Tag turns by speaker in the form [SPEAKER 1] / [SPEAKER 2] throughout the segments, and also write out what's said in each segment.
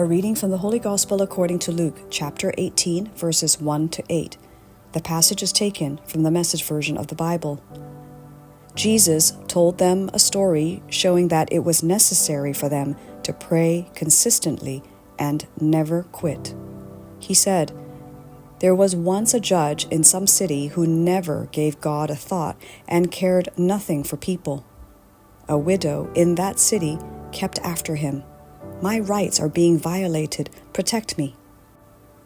[SPEAKER 1] A reading from the Holy Gospel according to Luke, chapter 18, verses 1 to 8. The passage is taken from the Message version of the Bible. Jesus told them a story showing that it was necessary for them to pray consistently and never quit. He said, "There was once a judge in some city who never gave God a thought and cared nothing for people. A widow in that city kept after him. 'My rights are being violated. Protect me.'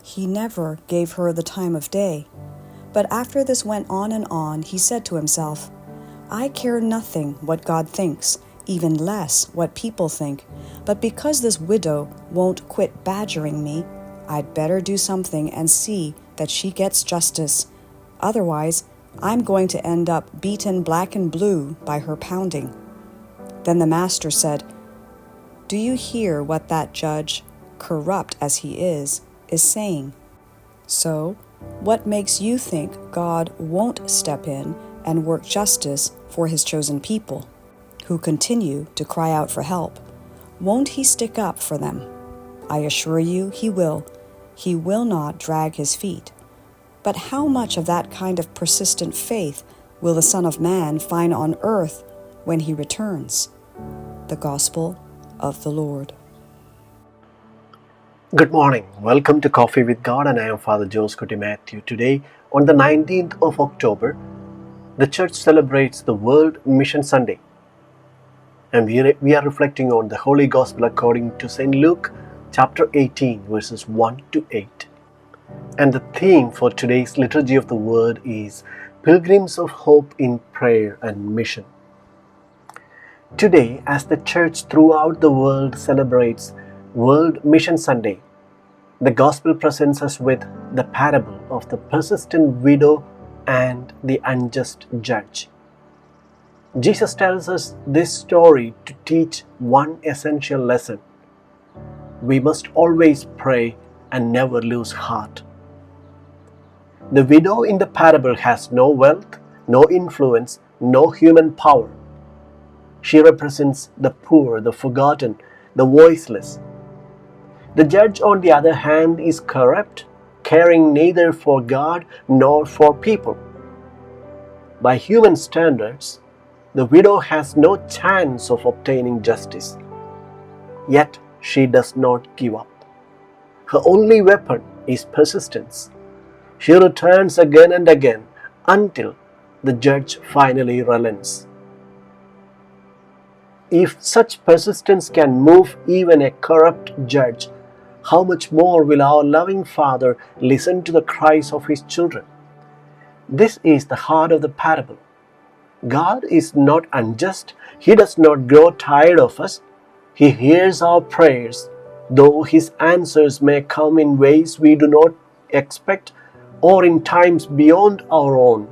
[SPEAKER 1] He never gave her the time of day. But after this went on, he said to himself, 'I care nothing what God thinks, even less what people think. But because this widow won't quit badgering me, I'd better do something and see that she gets justice. Otherwise, I'm going to end up beaten black and blue by her pounding.' Then the master said, 'Do you hear what that judge, corrupt as he is saying? So, what makes you think God won't step in and work justice for his chosen people, who continue to cry out for help? Won't he stick up for them? I assure you he will. He will not drag his feet. But how much of that kind of persistent faith will the Son of Man find on earth when he returns?' The Gospel of the Lord.
[SPEAKER 2] Good morning. Welcome to Coffee with God, and I am Father Joseph Matthew. Today, on the 19th of October, the Church celebrates the World Mission Sunday. And we are reflecting on the Holy Gospel according to St. Luke, chapter 18, verses 1 to 8. And the theme for today's Liturgy of the Word is Pilgrims of Hope in Prayer and Mission. Today, as the Church throughout the world celebrates World Mission Sunday, the Gospel presents us with the parable of the persistent widow and the unjust judge. Jesus tells us this story to teach one essential lesson. We must always pray and never lose heart. The widow in the parable has no wealth, no influence, no human power. She represents the poor, the forgotten, the voiceless. The judge, on the other hand, is corrupt, caring neither for God nor for people. By human standards, the widow has no chance of obtaining justice. Yet she does not give up. Her only weapon is persistence. She returns again and again until the judge finally relents. If such persistence can move even a corrupt judge, how much more will our loving Father listen to the cries of His children? This is the heart of the parable. God is not unjust. He does not grow tired of us. He hears our prayers, though His answers may come in ways we do not expect or in times beyond our own.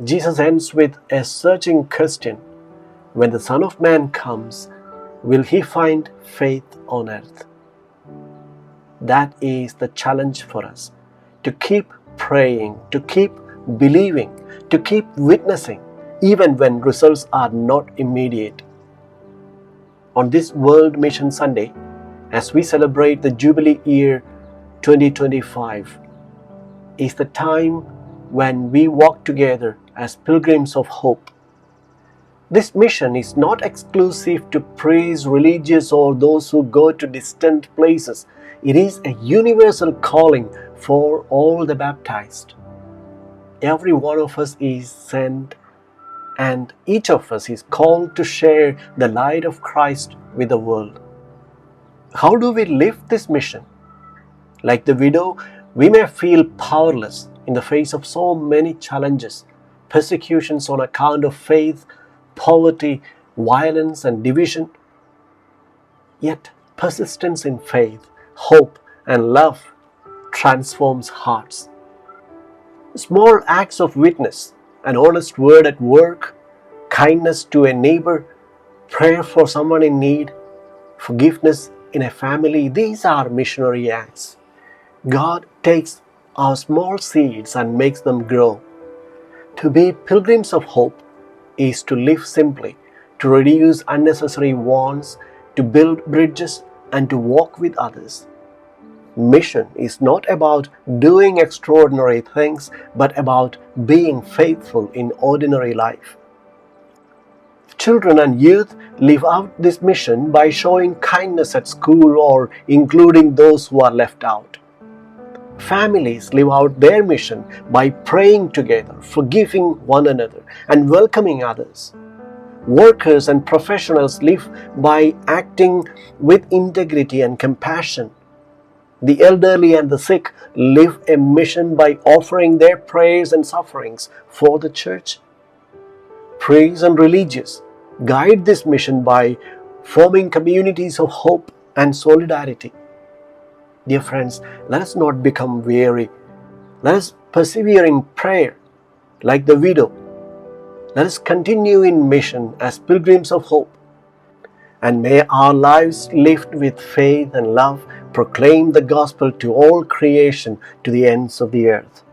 [SPEAKER 2] Jesus ends with a searching question. When the Son of Man comes, will He find faith on earth? That is the challenge for us, to keep praying, to keep believing, to keep witnessing, even when results are not immediate. On this World Mission Sunday, as we celebrate the Jubilee year 2025, is the time when we walk together as pilgrims of hope. This mission is not exclusive to priests, religious, or those who go to distant places. It is a universal calling for all the baptized. Every one of us is sent, and each of us is called to share the light of Christ with the world. How do we live this mission? Like the widow, we may feel powerless in the face of so many challenges, persecutions on account of faith, poverty, violence, and division. Yet persistence in faith, hope, and love transforms hearts. Small acts of witness, an honest word at work, kindness to a neighbor, prayer for someone in need, forgiveness in a family, these are missionary acts. God takes our small seeds and makes them grow. To be pilgrims of hope is to live simply, to reduce unnecessary wants, to build bridges and to walk with others. Mission is not about doing extraordinary things, but about being faithful in ordinary life. Children and youth live out this mission by showing kindness at school or including those who are left out. Families live out their mission by praying together, forgiving one another, and welcoming others. Workers and professionals live by acting with integrity and compassion. The elderly and the sick live a mission by offering their prayers and sufferings for the church. Priests and religious guide this mission by forming communities of hope and solidarity. Dear friends, let us not become weary. Let us persevere in prayer like the widow. Let us continue in mission as pilgrims of hope. And may our lives lived with faith and love proclaim the gospel to all creation, to the ends of the earth.